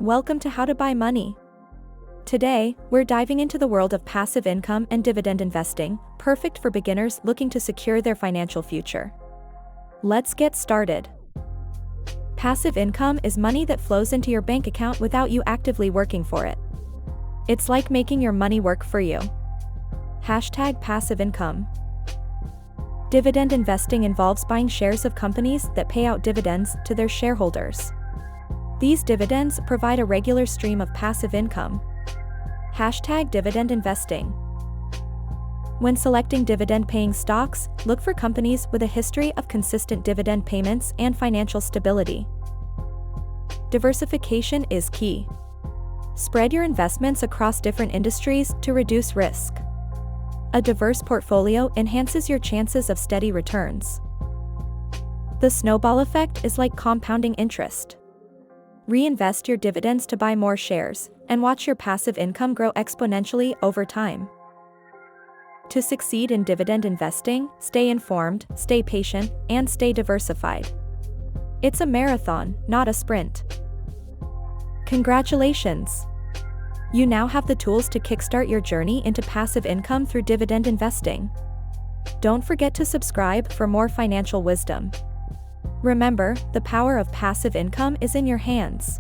Welcome to How to Buy Money. Today, we're diving into the world of passive income and dividend investing, perfect for beginners looking to secure their financial future. Let's get started. Passive income is money that flows into your bank account without you actively working for it. It's like making your money work for you. #passive income. Dividend investing involves buying shares of companies that pay out dividends to their shareholders. These dividends provide a regular stream of passive income. #dividend investing. When selecting dividend-paying stocks, look for companies with a history of consistent dividend payments and financial stability. Diversification is key. Spread your investments across different industries to reduce risk. A diverse portfolio enhances your chances of steady returns. The snowball effect is like compounding interest. Reinvest your dividends to buy more shares, and watch your passive income grow exponentially over time. To succeed in dividend investing, stay informed, stay patient, and stay diversified. It's a marathon, not a sprint. Congratulations! You now have the tools to kickstart your journey into passive income through dividend investing. Don't forget to subscribe for more financial wisdom. Remember, the power of passive income is in your hands.